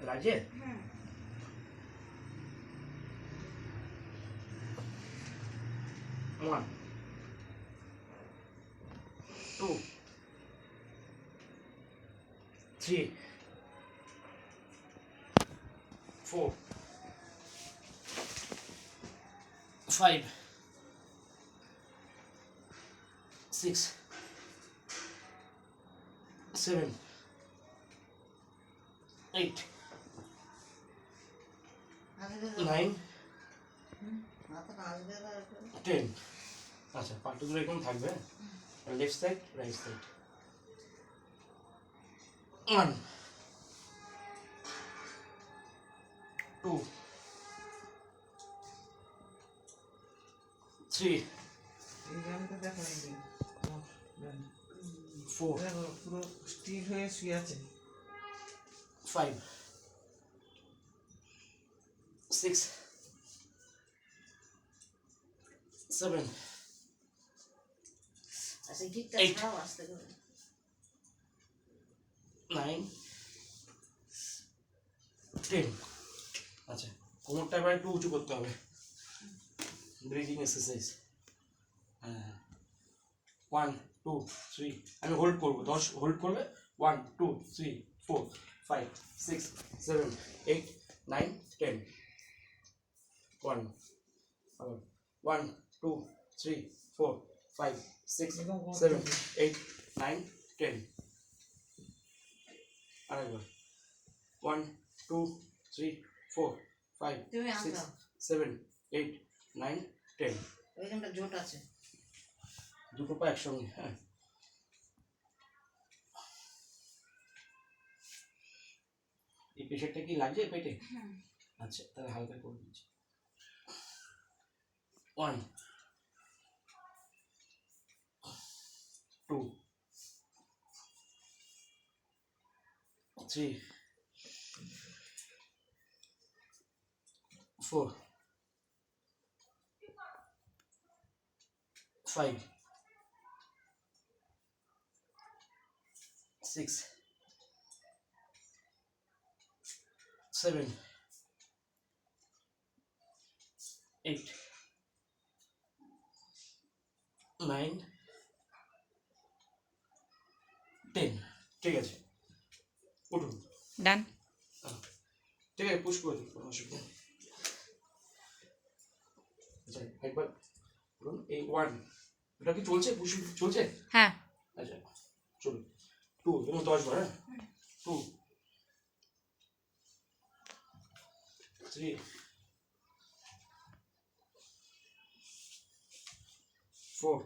লাগছে? One, two, three, four, five, six, seven, eight, nine, 10. আচ্ছা পার্টগুলো এরকম থাকবে, লেফট সাইড রাইট সাইড। 1, 2, 3, 4, পুরো স্টিল হয়ে শুয়ে আছে। 5, 6, 7, আচ্ছা ঠিকঠাক 8, ছাড়াও আসতে হবে। 9, 10. আচ্ছা কোমরটা এবার একটু উঁচু করতে হবে, ব্রিদিং এক্সারসাইজ। হ্যাঁ 1, 2, 3, আমি হোল্ড করবো, 10 হোল্ড করবে। 1, 2, 3, 4, 5, 6, 7, 8, 9, 10. 1, 1, 2, 3, 4, 5, 6, 7, 8, 9, 10. আরেকবার 1, 2, 3, 4, 5, তুমি 6, আঁকাও, 7, 8, 9, 10. ওইখানটা জোট আছে। দুটো পা একসঙ্গে। হ্যাঁ এই প্রেশারটা কি লাগছে পেটে? আচ্ছা তাহলে হালকা করে দিচ্ছি। 1, 2, 3, 4, 5, 6, 7, 8, 9, 10. ঠিক আছে উঠুন। ডান। ঠিক আছে পুশ করে দিন, কোনো অসুবিধা নেই। আচ্ছা একবার বলুন এই 1 এটা কি চলছে, পুশ চলছে? হ্যাঁ আচ্ছা চলুন 2 এবং 10 বার। হ্যাঁ 2, 3, 4,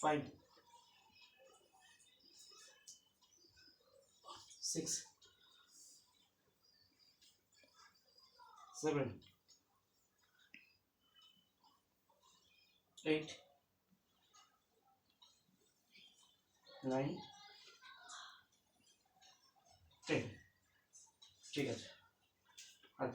5, 6, 7, 8, 9, 10. ঠিক আছে আর